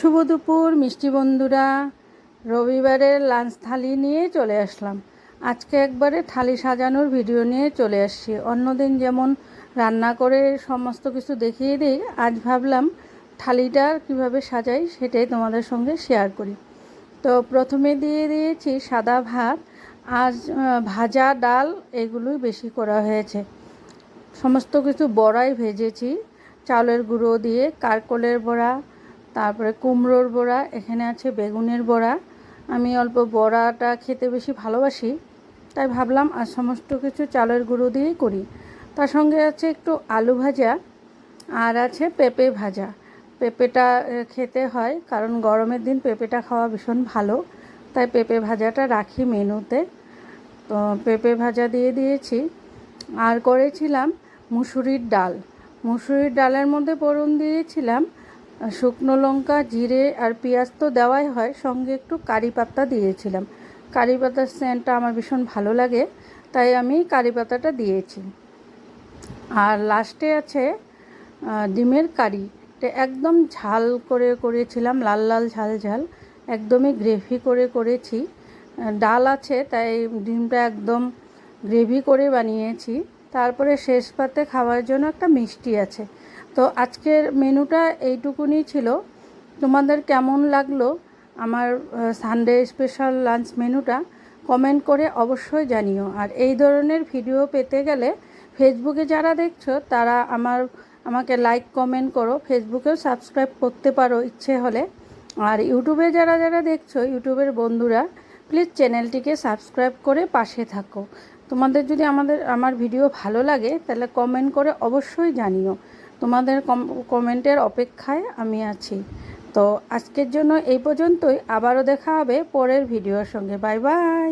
শুভ দুপুর মিষ্টি বন্ধুরা। রবিবারের লাঞ্চ থালি নিয়ে চলে আসলাম। আজকে একবারে থালি সাজানোর ভিডিও নিয়ে চলে আসছি। অন্যদিন যেমন রান্না করে সমস্ত কিছু দেখিয়ে দিই, আজ ভাবলাম থালিটা কিভাবে সাজাই সেটাই তোমাদের সঙ্গে শেয়ার করি। তো প্রথমে দিয়ে দিয়েছি সাদা ভাত, আজ ভাজা ডাল এগুলোই বেশি করা হয়েছে। সমস্ত কিছু বড়াই ভেজেছি, চালের গুঁড়ো দিয়ে, কারকলের বড়া, তারপরে কুমড়োর বড়া, এখানে আছে বেগুনের বড়া। আমি অল্প বড়াটা খেতে বেশি ভালোবাসি, তাই ভাবলাম আর সমস্ত কিছু চালের গুঁড়ো দিয়েই করি। তার সঙ্গে আছে একটু আলু ভাজা আর আছে পেঁপে ভাজা। পেঁপেটা খেতে হয়, কারণ গরমের দিন পেঁপেটা খাওয়া ভীষণ ভালো, তাই পেঁপে ভাজাটা রাখি মেনুতে। তো পেঁপে ভাজা দিয়ে দিয়েছি। আর করেছিলাম মুসুরির ডাল। মুসুরির ডালের মধ্যে ফোড়ন দিয়েছিলাম শুকনো লঙ্কা, জিরে আর পেঁয়াজ তো দেওয়াই হয়, সঙ্গে একটু কারি পাতা দিয়েছিলাম। কারি পাতার সেন্টটা আমার ভীষণ ভালো লাগে, তাই আমি কারি পাতাটা দিয়েছি। আর লাস্টে আছে ডিমের কারি। এটা একদম ঝাল করে করেছিলাম, লাল লাল ঝাল ঝাল, একদমই গ্রেভি করে করেছি। ডাল আছে তাই ডিমটা একদম গ্রেভি করে বানিয়েছি। তারপরে শেষ পাতে খাওয়ার জন্য একটা মিষ্টি আছে। তো আজকের মেনুটা এইটুকুনি ছিল। তোমাদের কেমন লাগলো আমার সানডে স্পেশাল লাঞ্চ মেনুটা কমেন্ট করে অবশ্যই জানিও। আর এই ধরনের ভিডিও পেতে গেলে ফেসবুকে যারা দেখছো তারা আমাকে লাইক কমেন্ট করো, ফেসবুকেও সাবস্ক্রাইব করতে পারো ইচ্ছে হলে। আর ইউটিউবে যারা যারা দেখছো, ইউটিউবের বন্ধুরা প্লিজ চ্যানেলটিকে সাবস্ক্রাইব করে পাশে থাকো। তোমাদের যদি আমার ভিডিও ভালো লাগে তাহলে কমেন্ট করে অবশ্যই জানিও। তোমাদের কমেন্টের অপেক্ষায় আমি আছি। তো আজকের জন্য এই পর্যন্তই। আবারও দেখা হবে পরের ভিডিওর সঙ্গে। Bye bye.